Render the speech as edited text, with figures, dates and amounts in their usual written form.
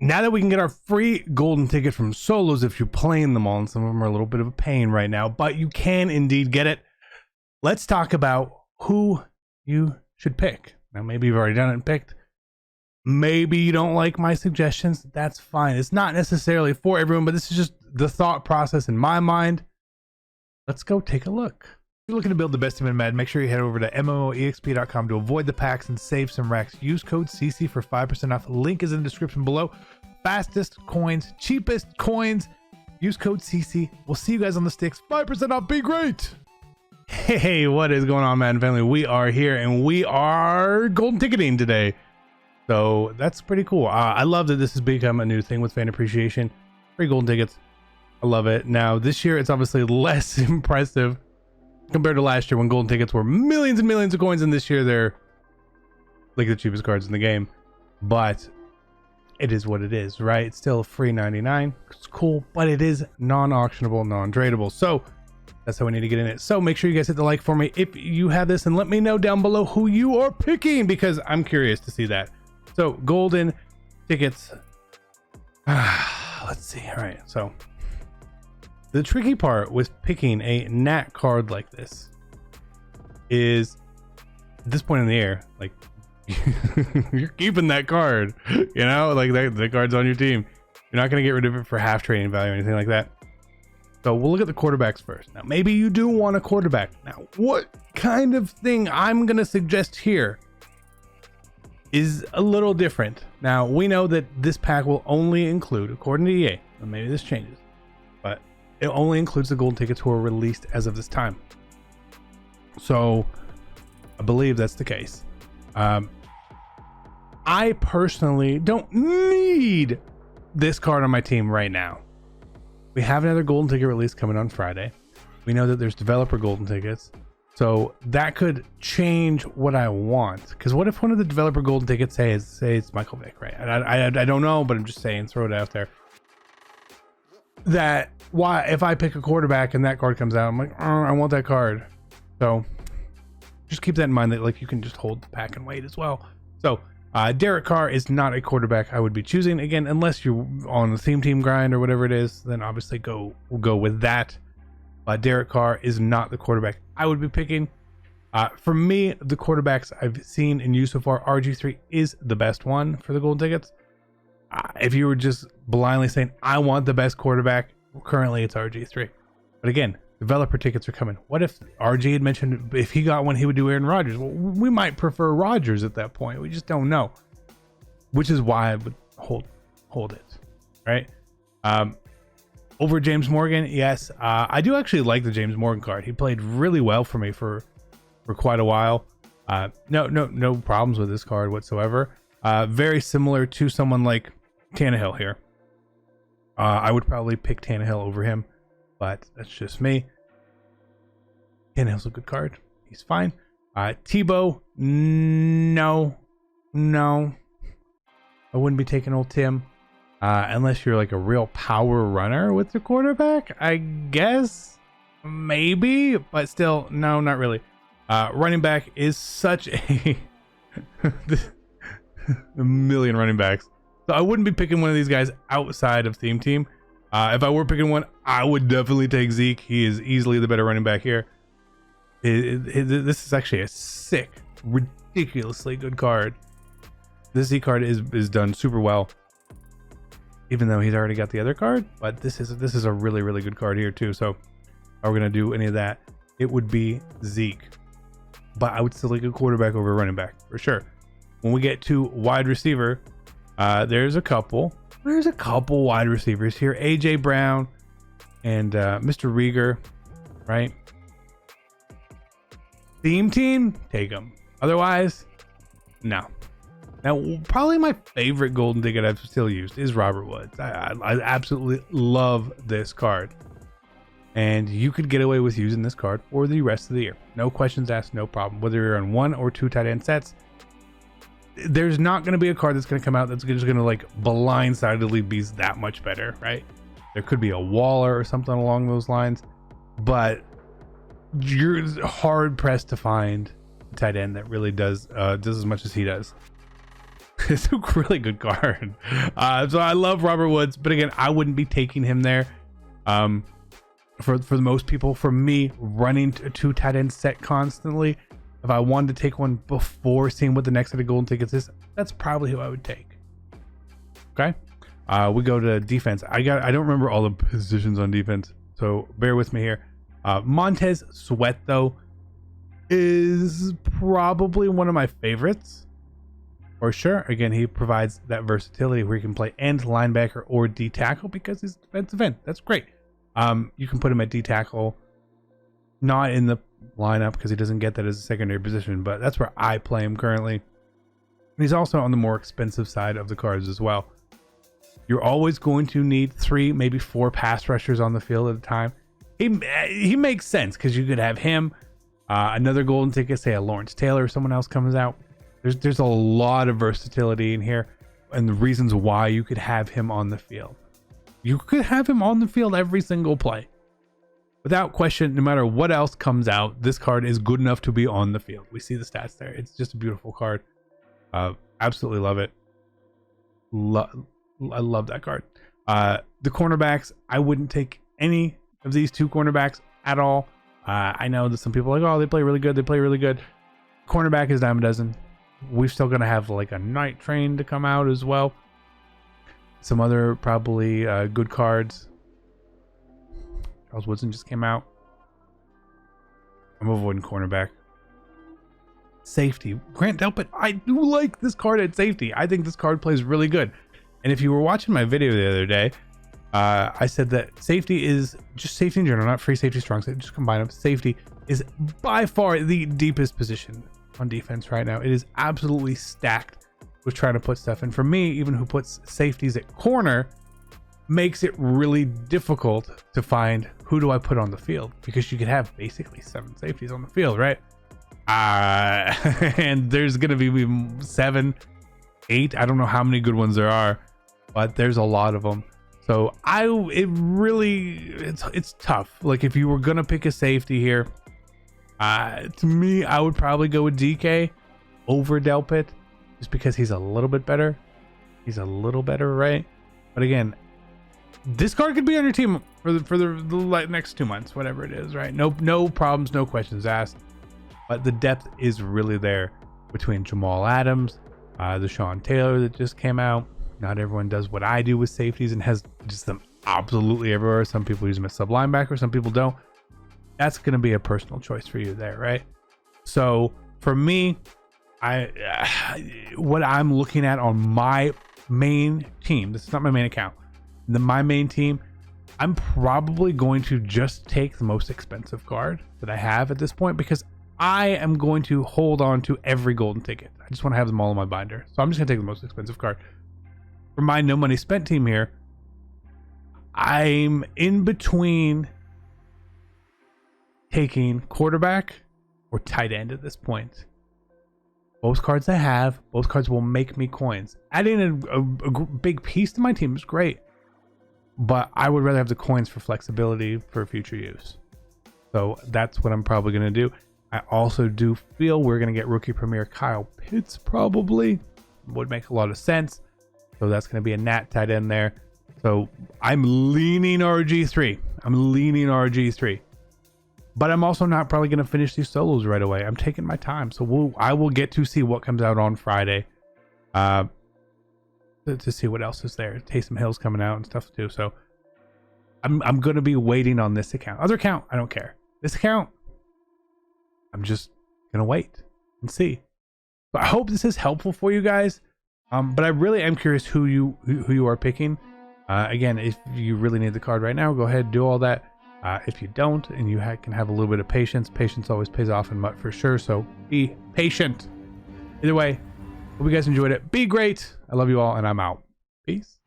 now that we can get our free golden ticket from solos if you're playing them all, and some of them are a little bit of a pain right now, but you can indeed get it. Let's talk about who you should pick. Now, maybe you've already done it and picked. Maybe you don't like my suggestions. That's fine. It's not necessarily for everyone, but this is just the thought process in my mind. Let's go take a look. If you're looking to build the best team in Madden, make sure you head over to MMOEXP.com to avoid the packs and save some racks. Use code CC for 5% off. Link is in the description below. Fastest coins, cheapest coins. Use code CC. We'll see you guys on the sticks. 5% off. Be great. Hey, what is going on, Madden family? We are here and we are golden ticketing today. So that's pretty cool. I love that this has become a new thing with fan appreciation. Free golden tickets. I love it. Now, this year, it's obviously less impressive compared to last year when golden tickets were millions and millions of coins, and this year they're like the cheapest cards in the game. But it is what it is, right? It's still free 99. It's cool, but it is non-auctionable, non-tradable. So that's how we need to get in it. So make sure you guys hit the like for me if you have this, and let me know down below who you are picking, because I'm curious to see that. So golden tickets. Let's see. All right. So the tricky part with picking a nat card like this is at this point in the air, like you're keeping that card, you know, like the card's on your team. You're not going to get rid of it for half trading value or anything like that. So we'll look at the quarterbacks first. Now, maybe you do want a quarterback. Now, what kind of thing I'm going to suggest here is a little different. Now, we know that this pack will only include, according to EA, and maybe this changes, but it only includes the golden tickets who are released as of this time. So I believe that's the case. I personally don't need this card on my team right now. We have another golden ticket release coming on Friday. We know that there's developer golden tickets. So that could change what I want. Because what if one of the developer golden tickets say it's Michael Vick, right? I don't know, but I'm just saying, throw it out there. That why if I pick a quarterback and that card comes out, I'm like, oh, I want that card. So just keep that in mind, that like you can just hold the pack and wait as well. So Derek Carr is not a quarterback I would be choosing, again, unless you're on the theme team grind or whatever it is. Then obviously we'll go with that. Derek Carr is not the quarterback I would be picking. For me, the quarterbacks I've seen and used so far, RG3 is the best one for the golden tickets. If you were just blindly saying, I want the best quarterback, currently it's RG3. But again, developer tickets are coming. What if RG had mentioned if he got one, he would do Aaron Rodgers? Well, we might prefer Rodgers at that point. We just don't know. Which is why I would hold it, right? Over James Morgan, yes. I do actually like the James Morgan card. He played really well for me for quite a while. No problems with this card whatsoever. Very similar to someone like Tannehill here. I would probably pick Tannehill over him, but that's just me. Tannehill's a good card. He's fine. Tebow, no. I wouldn't be taking old Tim. Unless you're like a real power runner with the quarterback, I guess. Maybe, but still, no, not really. Running back is such a million running backs. So I wouldn't be picking one of these guys outside of theme team. If I were picking one, I would definitely take Zeke. He is easily the better running back here. This is actually a sick, ridiculously good card. This Zeke card is done super well, even though he's already got the other card. But this is a really, really good card here too. So if I were gonna do any of that, it would be Zeke. But I would still like a quarterback over a running back for sure. When we get to wide receiver, there's a couple wide receivers here. AJ Brown and Mr. Rieger, right? Theme team, take them. Otherwise, no. Now, probably my favorite golden ticket I've still used is Robert Woods. I absolutely love this card. And you could get away with using this card for the rest of the year. No questions asked, no problem. Whether you're on 1 or 2 tight end sets, there's not going to be a card that's going to come out that's just going to like blindsidedly be that much better, right? There could be a Waller or something along those lines, but you're hard pressed to find a tight end that really does as much as he does. It's a really good card. So I love Robert Woods, but again, I wouldn't be taking him there. For the most people, for me, running a 2 tight end set constantly, if I wanted to take one before seeing what the next set of golden tickets is, that's probably who I would take. Okay. We go to defense. I don't remember all the positions on defense, so bear with me here. Montez Sweat, though, is probably one of my favorites for sure. Again, he provides that versatility where he can play end linebacker or D tackle because he's defensive end. That's great. You can put him at D tackle, not in the lineup because he doesn't get that as a secondary position, but that's where I play him currently. And he's also on the more expensive side of the cards as well. You're always going to need 3, maybe 4 pass rushers on the field at a time. He makes sense because you could have him, another golden ticket, say a Lawrence Taylor or someone else comes out. There's a lot of versatility in here and the reasons why you could have him on the field. You could have him on the field every single play. Without question, no matter what else comes out, this card is good enough to be on the field. We see the stats there. It's just a beautiful card. Absolutely love it. I love that card. The cornerbacks, I wouldn't take any of these 2 cornerbacks at all. I know that some people are like, oh, they play really good. They play really good. Cornerback is dime a dozen. We're still going to have like a night train to come out as well. Some other probably good cards. Charles Woodson just came out. I'm avoiding cornerback. Safety. Grant Delpit. I do like this card at safety. I think this card plays really good. And if you were watching my video the other day, I said that safety is just safety in general, not free safety, strong safety, just combine them. Safety is by far the deepest position on defense right now. It is absolutely stacked with trying to put stuff in. For me, even who puts safeties at corner, makes it really difficult to find who do I put on the field, because you could have basically 7 safeties on the field, right? And there's gonna be 7, 8. I don't know how many good ones there are, but there's a lot of them. So it's tough. Like if you were gonna pick a safety here, to me, I would probably go with DK over Delpit, just because he's a little bit better. He's a little better, right? But again, this card could be on your team for the next 2 months, whatever it is, right? No problems, no questions asked. But the depth is really there between Jamal Adams, the Sean Taylor that just came out. Not everyone does what I do with safeties and has just them absolutely everywhere. Some people use them as sub linebacker, some people don't. That's going to be a personal choice for you there, right? So for me, what I'm looking at on my main team, this is not my main account, my main team, I'm probably going to just take the most expensive card that I have at this point, because I am going to hold on to every golden ticket. I just want to have them all in my binder. So I'm just going to take the most expensive card. For my no money spent team here, I'm in between taking quarterback or tight end at this point. Both cards I have, both cards will make me coins. Adding a big piece to my team is great, but I would rather have the coins for flexibility for future use. So that's what I'm probably going to do. I also do feel we're going to get rookie premier Kyle Pitts, probably. Would make a lot of sense. So that's going to be a Nat tight end there. So I'm leaning RG3. But I'm also not probably going to finish these solos right away. I'm taking my time. So I will get to see what comes out on Friday. To see what else is there. Taysom Hill's coming out and stuff too. So I'm going to be waiting on this account. Other account, I don't care. This account, I'm just going to wait and see. But I hope this is helpful for you guys. But I really am curious who you are picking. Again, if you really need the card right now, go ahead and do all that. If you don't, and you can have a little bit of patience always pays off in MUT for sure. So be patient. Either way, hope you guys enjoyed it. Be great. I love you all, and I'm out. Peace.